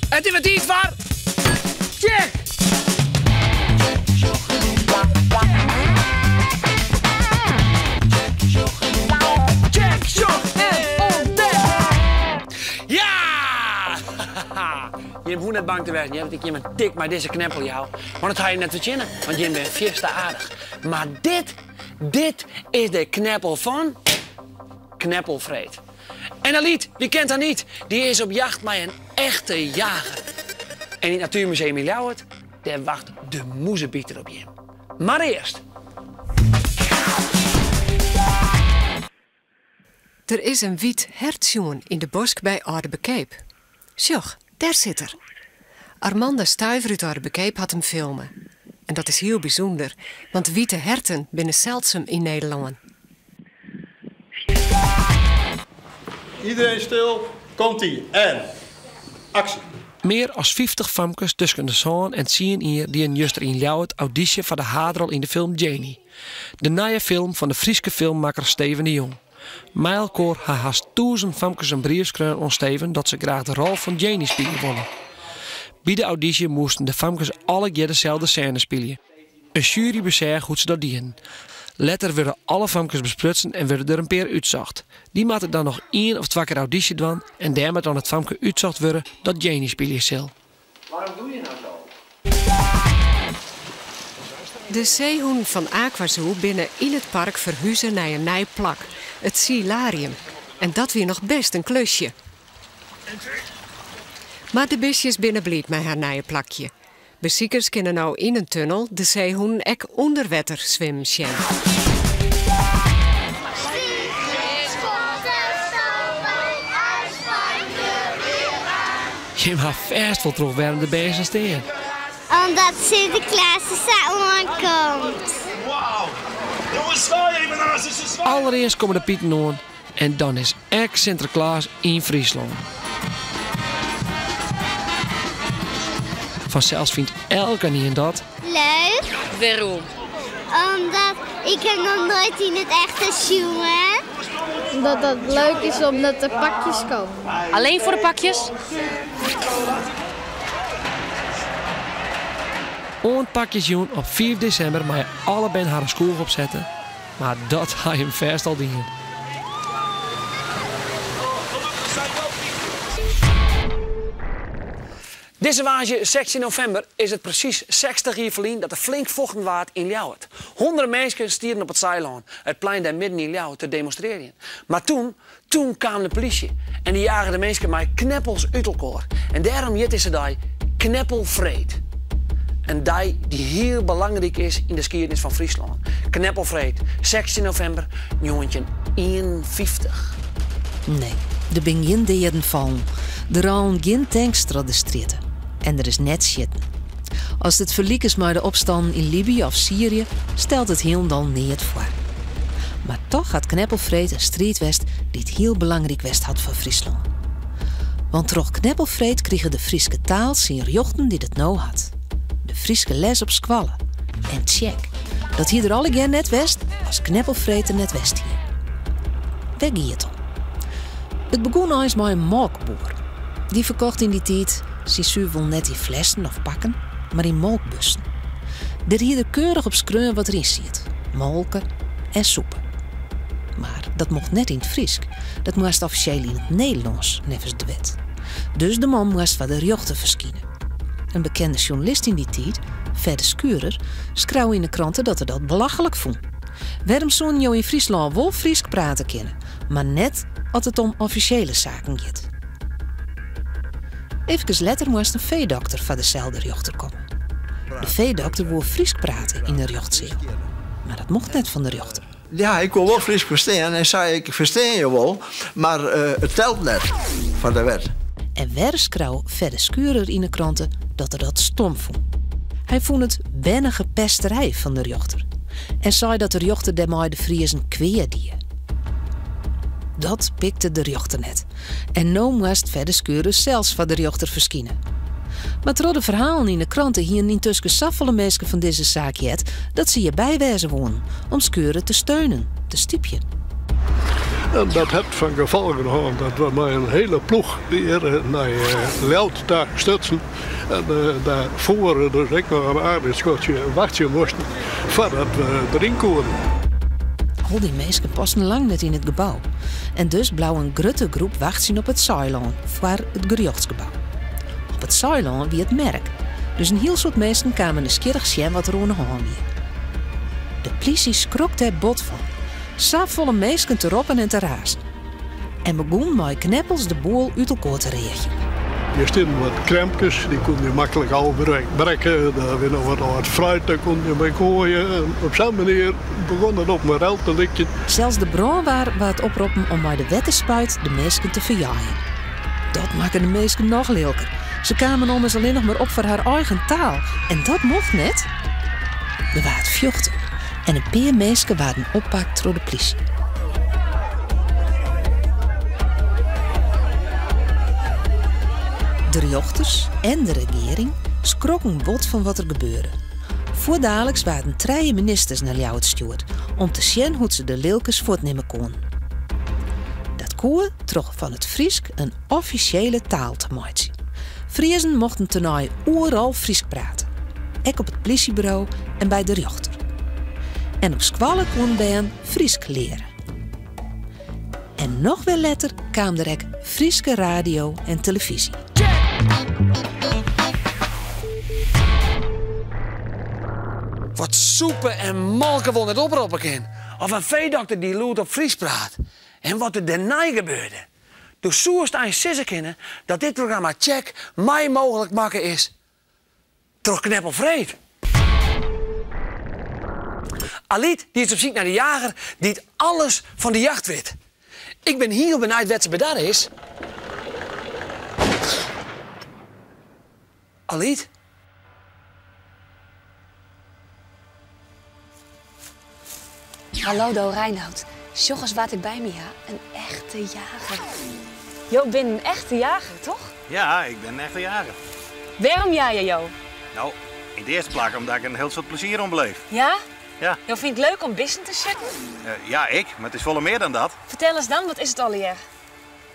Het is wat iets waar. Check! Check, shock en ontdek! Ja! Je hebt hoe net bang te wezen. Je hebt dat ik iemand tik maar deze kneppel jou. Maar dat ga je net verzinnen, want je bent vierste aardig. Maar dit is de kneppel van Kneppelvreet. En dat lied, wie kent dat niet? Die is op jacht met een echte jager. En in het Natuurmuseum in Ljouwert, daar wacht de moezebieter op je. Maar eerst. Er is een wiet hertsjongen in de bosk bij Oudebekeep. Sjoch, daar zit er. Armanda Stuyver uit Oudebekeep had hem filmen. En dat is heel bijzonder, want witte herten binnen zeldzaam in Nederland. Iedereen stil, komt-ie. En actie. Meer als 50 famkes tussen de zoon en zien hier die een juster in Ljouwert auditie voor de haarrol in de film Janie. De nieuwe film van de Frieske filmmaker Steven de Jong. Mijlkoor haar haast 1000 famkes een brief schreven aan Steven dat ze graag de rol van Janie spelen willen. Bij de auditie moesten de famkes alle keer dezelfde scène spelen. Een jury bezegt hoe ze dat dienen. Later werden alle famkes besprutsen en werden er een paar uitzocht. Die maakten dan nog 1 of 2 keer auditie doen en daarmee dan het famke uitzocht worden dat Janie spelen zal. Waarom doe je nou zo? De zeehoen van Aquazoo binnen in het park verhuizen naar een nieuw plak. Het Silarium. En dat weer nog best een klusje. Maar de bisjes binnen blieb met haar nieuwe plakje. Beziekers kunnen nou in een tunnel de zeehoen ek onder water zwemmen. Je mag vast wel terug waar de beesten staan. Omdat Sinterklaas er zo aankomt. Wauw. Jongens, schaal je even naast je zwaar. Allereerst komen de pieten aan en dan is echt Sinterklaas in Friesland. Vanzelfs vindt elke niet in dat. Leuk. Waarom? Omdat ik heb nog nooit in het echte jongen. Omdat het leuk is omdat er pakjes komen. Alleen voor de pakjes? Pakjes doen op 4 december mag je allebei haar school opzetten. Maar dat ga je hem vast al dienen. Deze waage 16 november is het precies 60 jaar verleden dat er flink vochten waard in Ljouwert. Honderden mensen stieren op het Zeilaan, het plein daar midden in Ljouwert, te demonstreren. Maar toen kwam de politie en die jagen de mensen met kneppels uit elkaar. En daarom is ze daar Kneppelvreet. Een dag die heel belangrijk is in de geschiedenis van Friesland. Kneppelvreet, 16 november 1951. Nee, er ben geen deden vallen. Er rouwen geen tanks door de stritten. En er is net shitten. Als het verliek is met de opstand in Libië of Syrië, stelt het helemaal niet voor. Maar toch had Kneppelvreet een strijd west die het heel belangrijk west had voor Friesland. Want door Kneppelvreet kregen de Frieske taal zijn jochten die het nou had. De Frieske les op squallen. En check, dat hier er alle keer net west als Kneppelvreet er net west hier. Weg ging het om. Het begon eens met een melkboer. Die verkocht in die tijd zijn zuivel net in flessen of pakken, maar in melkbussen. Er hier er keurig op skreun wat erin zit. Molken en soepen. Maar dat mocht net in het Friesk. Dat moest officieel in het Nederlands, nevens de wet. Dus de man moest van de rechter verschijnen. Een bekende journalist in die tijd, Fedde Skurer, schreeuwde in de kranten dat hij dat belachelijk vond. Waarom zo'n jou in Friesland wel Friesk praten kennen, maar net als het om officiële zaken gaat. Even later moest een veedokter van dezelfde rechter komen. De veedokter wou Friesk praten in de rechtzaal. Maar dat mocht net van de rechter. Ja, ik kon wel Fries verstaan en zei ik verstaan je wel, maar het telt net van de wet. En weer schreeuwde Fedde Skurer in de kranten dat hij dat stom vond. Hij vond het bennige pesterij van de rechter. En zei dat de rechter daarmee de Friezen kweerdie. Dat pikte de rechter net. En nou moest Fedde Skurer zelfs van de rechter verschijnen. Maar door de verhalen in de kranten hier intussen zoveel mensen van deze zaak het, dat ze je bijwijzen wonen om Skurer te steunen, te stiepje. En dat heeft van gevolgen gehad dat we met een hele ploeg die hier naar Lelt daar stutsen. En daarvoor dus ik nog een aardig schotje wachtje moesten voordat we erin komen. Al die mensen passen lang net in het gebouw. En dus blauw een grote groep wachten op het Zeiland voor het gerechtsgebouw. Op het Zeiland wie het merk. Dus een heel soort mensen kwamen nieuwsgierig zien wat er aan de hand was. De politie schrok er bot van. Volle mensen te roppen en te razen. En begon met kneppels de boel uit elkaar te reagen. Je stonden wat krempjes, die kon je makkelijk al brekken. Daar weer nog wat fruit, daar kon je mee gooien. En op zo'n manier begon het op mijn rel te likken. Zelfs de brandweer het oproepen om bij de wettenspuit de mensen te verjaaien. Dat maakte de mensen nog lelijker. Ze kwamen om eens alleen nog maar op voor haar eigen taal. En dat mocht net. Er waren vjochten. En een paar mensen waren oppakt door de politie. De rechters en de regering schrokken bot van wat er gebeurde. Voordaliks waren 3 ministers naar jou het stuurd om te zien hoe ze de leelkes voortnemen kon. Dat koe trok van het Friesk een officiële taal te maken. Friezen mochten toernooi overal Fries praten. Ook op het politiebureau en bij de rechter. En op squallen kon ben Friesk leren. En nog weer later kwam er ook Frieske radio en televisie. Wat soepen en malken wil net oproepen kan. Of een veedokter die loert op Fries praat. En wat er daarna gebeurde. Door zoest aan je sissen kennen dat dit programma Check mij mogelijk maken is. Toch kneppelvreed. Aliet die is op zoek naar de jager die het alles van de jacht weet. Ik ben heel benieuwd wat ze bij daar is. Aliet? Hallo Do Reinoud. Sjog eens wat ik bij me ja. Een echte jager. Jo, ben een echte jager, toch? Ja, ik ben een echte jager. Waarom jij je, Jo? Nou, in de eerste plaats omdat ik een heel soort plezier om beleef. Ja? Ja. Jo, vind je het leuk om bissen te checken? Ja, ik, maar het is volle meer dan dat. Vertel eens dan, wat is het al hier?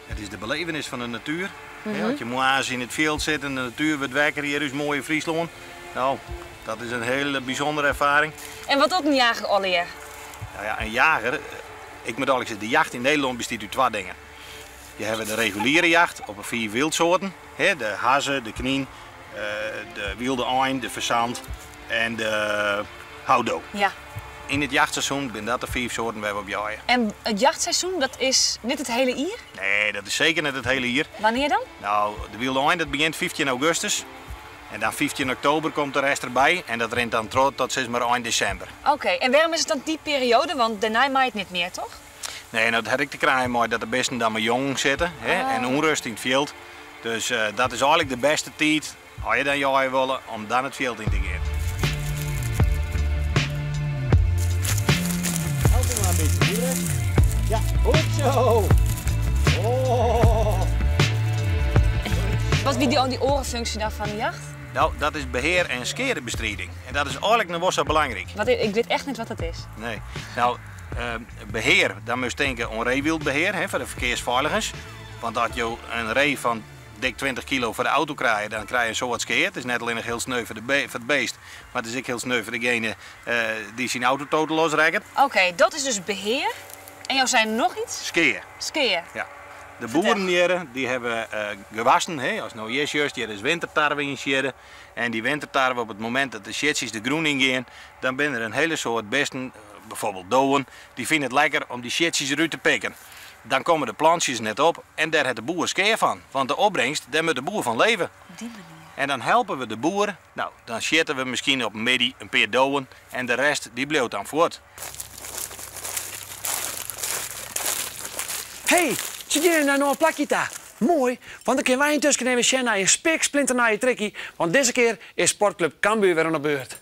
Het is de belevenis van de natuur. Dat je mooi in het veld zit en de natuur wordt wekker hier is mooie Friesland. Nou, dat is een hele bijzondere ervaring. En wat op een jager al hier? Nou ja, een jager, ik moet eigenlijk zeggen, de jacht in Nederland bestaat uit 2 dingen. Je hebt de reguliere jacht op 4 wildsoorten. De hazen, de knien, de wilde ain, de verzand en de houdo. Ja. In het jachtseizoen zijn dat de 4 soorten waar we op jagen. En het jachtseizoen, dat is niet het hele jaar? Nee, dat is zeker niet het hele jaar. Wanneer dan? Nou, de wilde ain dat begint 15 augustus. En dan 15 oktober komt de rest erbij. En dat rent dan tot 6 maar 1 december. Oké, en waarom is het dan die periode? Want daarna maait het niet meer, toch? Nee, nou, dat heb ik te krijgen maar dat de besten dan maar jong zitten. En onrust in het veld. Dus dat is eigenlijk de beste tijd, als je dan jagen willen, om dan het veld in te gaan. Help maar een beetje, Boeren. Ja, goed zo. Oh. Wat wie die orenfunctie dan van de jacht? Nou, dat is beheer en skerenbestrijding. En dat is eigenlijk nog zo belangrijk. Ik weet echt niet wat dat is. Nee. Nou, beheer, dan moet je denken aan reewildbeheer voor de verkeersveiligers. Want als je een ree van dik 20 kilo voor de auto krijgt, dan krijg je een soort skeer. Het is net alleen nog heel sneu voor het beest, maar het is ook heel sneu voor degene die zijn auto totaal losrijdt. Oké, dat is dus beheer. En jou zijn nog iets? Skeer. Skeer. Ja. De boeren hier, die hebben gewassen, als nou eerst juist, die hebben wintertarwe inscheren. En die wintertarwe op het moment dat de shitjes de groen ingaan, dan zijn er een hele soort beesten, bijvoorbeeld doven, die vinden het lekker om die shitjes eruit te pikken. Dan komen de plantjes net op en daar heeft de boer skeer van. Want de opbrengst, daar moet de boer van leven. Op die manier. En dan helpen we de boer. Nou, dan shitten we misschien op midden een paar doven en de rest die blijft dan voort. Hey, zit je nou nog een plakje daar? Mooi, want dan kunnen wij intussen even zien naar je spiksplinter naar je trekkie. Want deze keer is Sportclub Cambuur weer aan de beurt.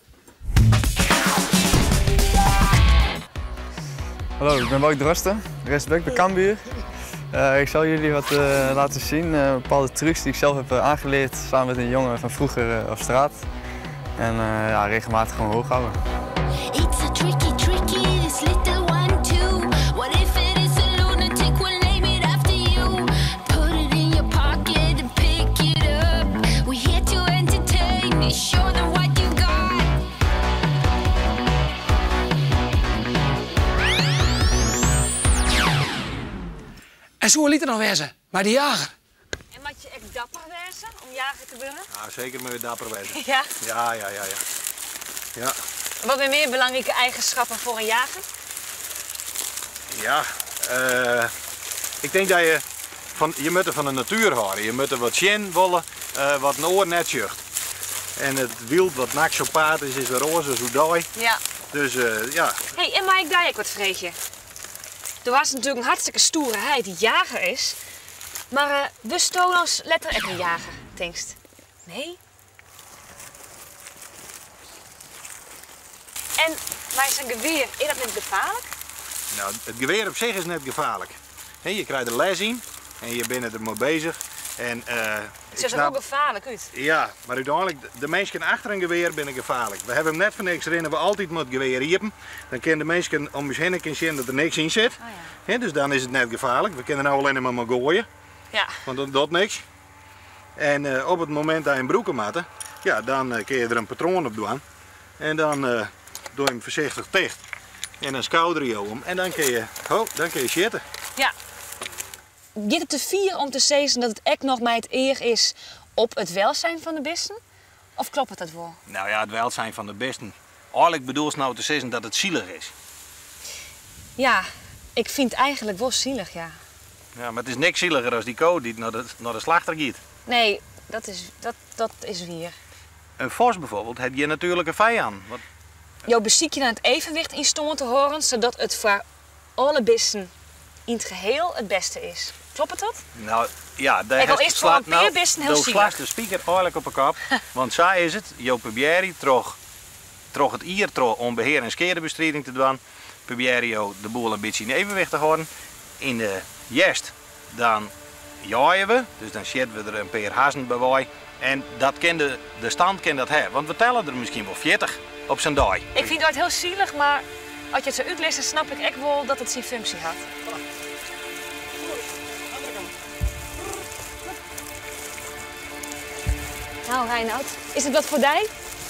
Hallo, ik ben Wout Drosten, rechtsback bij Cambuur. Ik zal jullie wat laten zien, bepaalde trucs die ik zelf heb aangeleerd samen met een jongen van vroeger op straat. En ja, regelmatig gewoon hoog houden. It's a tricky, this little one too. What if it is a lunatic zo liet er nog wezen, bij de jager. En moet je echt dapper wezen om jager te worden? Ja, zeker moet je dapper wezen. Ja? Ja. Wat zijn meer belangrijke eigenschappen voor een jager? Ja, ik denk dat je moet er van de natuur houden. Je moet er wat zien willen, wat een oor net zucht. En het wild wat naks op paard is weer roze zo dooi. Ja. Dus ja. Hey, en mag ik daar ook wat vreetje? Er was natuurlijk een hartstikke stoere hij die jager is. Maar we stolen ons letterlijk een jager, denkst? Nee? En wij zijn geweer, is dat niet gevaarlijk? Nou, het geweer op zich is net gevaarlijk. Je krijgt er les in en je bent er mee bezig. En, het ziet er ook gevaarlijk uit. Ja, maar uiteindelijk, de mensen achter een geweer zijn gevaarlijk. We hebben hem net voor niks erin, we altijd met het geweer hiepen. Dan kunnen de mensen om ons heen zien dat er niks in zit. Oh ja. Dus dan is het net gevaarlijk. We kunnen nou alleen maar gooien. Ja. Want dat doet niks. En op het moment dat je hem broeken maakt, ja, dan kun je er een patroon op doen. En dan doe je hem voorzichtig dicht. En dan schouder je hem en dan kun je zitten. Ja. Gaat het te vier om te zeggen dat het echt nog maar het eer is op het welzijn van de beesten? Of klopt het dat wel? Nou ja, het welzijn van de beesten. Eigenlijk bedoel je nou te zeggen dat het zielig is. Ja, ik vind het eigenlijk wel zielig, ja. Ja, maar het is niks zieliger als die koe die naar de slachter gaat. Nee, dat is weer. Een vos bijvoorbeeld heb je natuurlijk een vijand. Jouw beziek je naar het evenwicht in stonden te horen, zodat het voor alle beesten in het geheel het beste is. Klopt het dat? Nou ja, daar is voor een peerbeesten heel zielig. slaat de speaker eigenlijk op een kop. Want zo is het, je probeert toch het ier om beheer- en skerenbestrijding te doen. Probeer je de boel een beetje in evenwicht te houden. In de jest dan jaaien we, dus dan zetten we er een paar hazen bij wij. En dat de stand kan dat hebben, want we tellen er misschien wel 40 op zijn dag. Ik vind dat heel zielig, maar als je het zo uitleest, snap ik echt wel dat het zijn functie had. Nou, Reinoud, is het wat voor jou?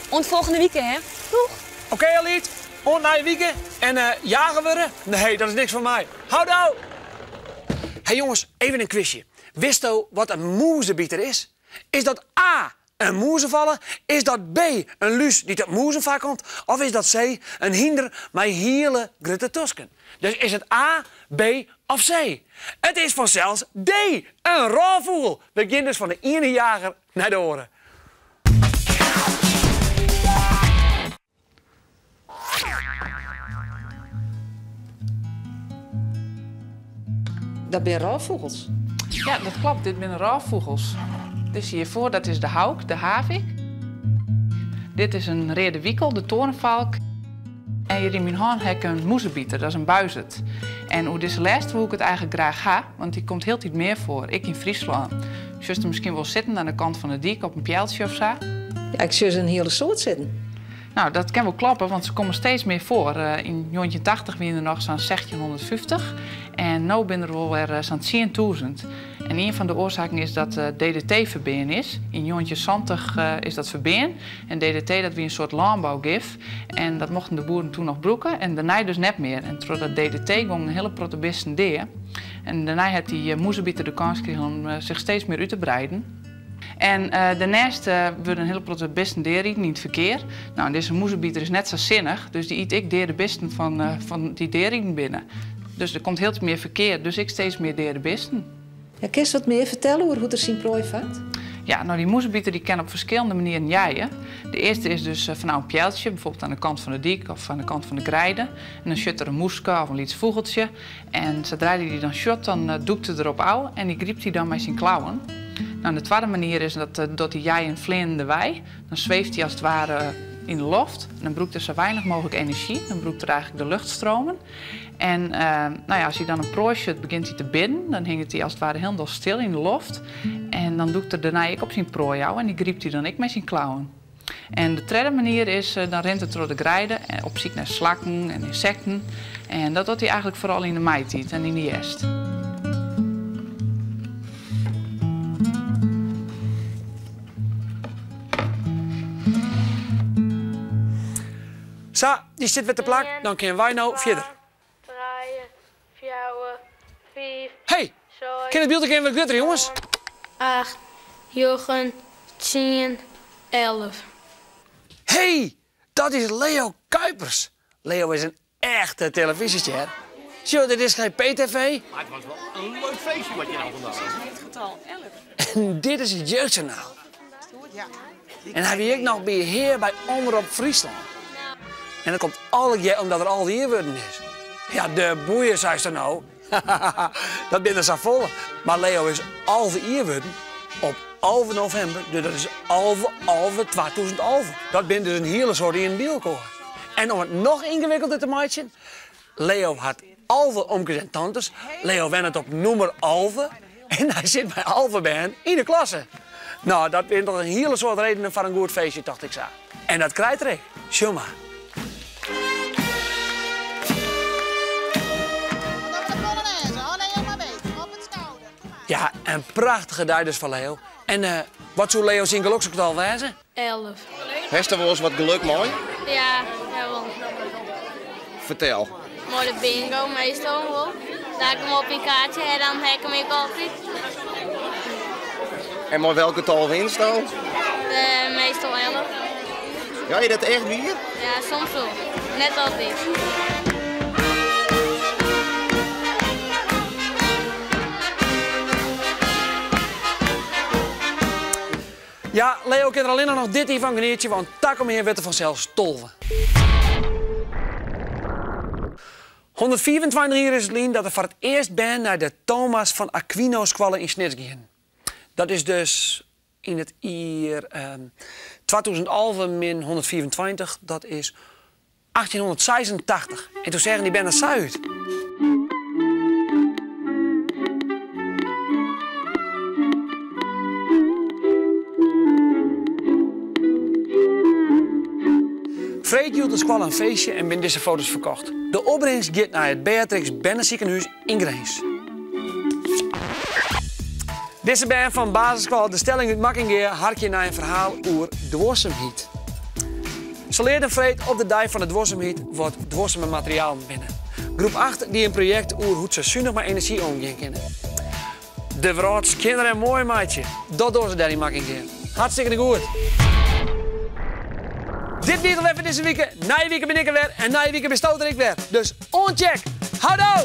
Want volgende weekend, hè? Doeg! Oké, Aliet. Na je weekend. En jagen we er? Nee, dat is niks voor mij. Houdoe! Hey jongens, even een quizje. Wist u wat een moezenbieter is? Is dat A, een moezenvallen? Is dat B, een luus die tot moezen komt? Of is dat C, een hinder met hele grote tusken? Dus is het A, B of C? Het is vanzelfs D, een roofvogel. We beginnen dus van de ene jager naar de oren. Dat zijn roofvogels. Ja, dat klopt. Dit zijn roofvogels. Dus hiervoor, dat is de hauk, de havik. Dit is een rede wiekel, de torenvalk. En hier in mijn hand heb ik een moezenbieter, dat is een buizerd. En hoe deze lijst hoe ik het eigenlijk graag ga, want die komt heel tijd meer voor. Ik in Friesland. Je er misschien wel zitten aan de kant van de dik op een pijltje of zo. Ja, ik zie ze een hele soort zitten. Nou, dat kan wel kloppen, want ze komen steeds meer voor. In 1980 waren er nog zo'n 1650 en nu zijn er wel weer zo'n 10.000. En een van de oorzaken is dat DDT verbeen is. In 1970 is dat verbeen. En DDT dat weer een soort landbouwgif. En dat mochten de boeren toen nog broeken en daarna dus net meer. En door dat DDT gingen een hele protobesten deer. En daarna heeft die moezenbieter de kans gekregen om zich steeds meer uit te breiden. En daarnaast wordt een hele grote besten deer in het verkeer. Nou, deze moezenbieter is net zo zinnig, dus die eet ik de besten van die dering binnen. Dus er komt heel veel meer verkeer, dus ik steeds meer de besten. Ja, kun je wat meer vertellen over hoe er zijn prooi vat? Ja, nou die moezenbieter die kan op verschillende manieren jaaien. De eerste is dus van een pijltje, bijvoorbeeld aan de kant van de dik of aan de kant van de grijde. En dan shot er een moeska of een liets vogeltje. En zodra hij die dan shot, dan doekt hij erop uit en die griept hij dan met zijn klauwen. Nou, de tweede manier is dat hij jij een vliegende wei. Dan zweeft hij als het ware in de lucht. En dan broekt er zo weinig mogelijk energie. Dan broekt er eigenlijk de luchtstromen. En nou ja, als hij dan een prooi shot, begint hij te bidden. Dan hangt hij als het ware helemaal stil in de lucht. En dan doet er daarna ik op zijn prooi en die griept hij dan ik met zijn klauwen. En de derde manier is, dan rent het door de grijde op zoek naar slakken en insecten. En dat doet hij eigenlijk vooral in de maaitijd en in de jest. Zo, die zit weer te plak, dan kunnen wij nou verder. 3, 4, 5, Hey, Ken het beeld even wat gutter, jongens? 8, 9, 10, 11. Hey, dat is Leo Kuipers. Leo is een echte televisiester. Zo, dit is geen PTV. Maar het was wel een leuk feestje wat je nou vandaag had. Het getal 11. En dit is het jeugdjournaal. En hij werkt nog beheer bij Omroep Friesland. En dat komt alle omdat er al die ierwoorden is. Ja, de boeien, zei ze nou. Dat binnen ze vol. Maar Leo is al de ierwoorden op 11 november. Dus dat is 11/11/2011. Dat bent dus een hele soort in bielkoor. En om het nog ingewikkelder te maken, Leo had alve omkes en tantes. Leo went op nummer 11. En hij zit bij Alphenband in de klasse. Nou, dat is toch een hele soort redenen voor een goed feestje, dacht ik zo. En dat krijgt er ik. Zie maar. Ja, een prachtige dag dus van Leo. En wat zou Leo zijn geluksgetal wezen? 11. Heeft er wel eens wat geluk mooi? Ja, wel. Vertel. Maar de bingo meestal wel. Daar ik hem op een kaartje en dan hek hem ik altijd. En maar welke tal winst dan? Meestal 11. Ja, je dat echt weer? Ja, soms wel. Net altijd. Ja, Leo kan er alleen nog dit hier van genieten, want tak om hier werd er vanzelf stolven. 124 jaar is het lien dat er voor het eerst ben naar de Thomas van Aquino's kwallen in Snitsgien. Dat is dus in het jaar 2011 min 124, dat is 1886. En toen zeggen die ben naar Zuid. Freed hield dus kwal een feestje en ben deze foto's verkocht. De opbrengst gaat naar het Beatrix Bennenziekenhuis in Greens. Deze band van basisschool De Stelling uit Makkingeer harkje naar een verhaal over dwarsomheid. Ze leerden Freed op de dag van de dwarsomheid wat dwarsome materiaal binnen. Groep 8 die een project over hoe ze zuinig met energie omgaan kunnen. De wroods, kinderen en mooi maatje. Dat doen ze daar in Makkingeer. Hartstikke goed. Dit weer even deze week. Na je week ben ik er weer en na je week ben Stouter ik weer. Dus oncheck. Houdoe!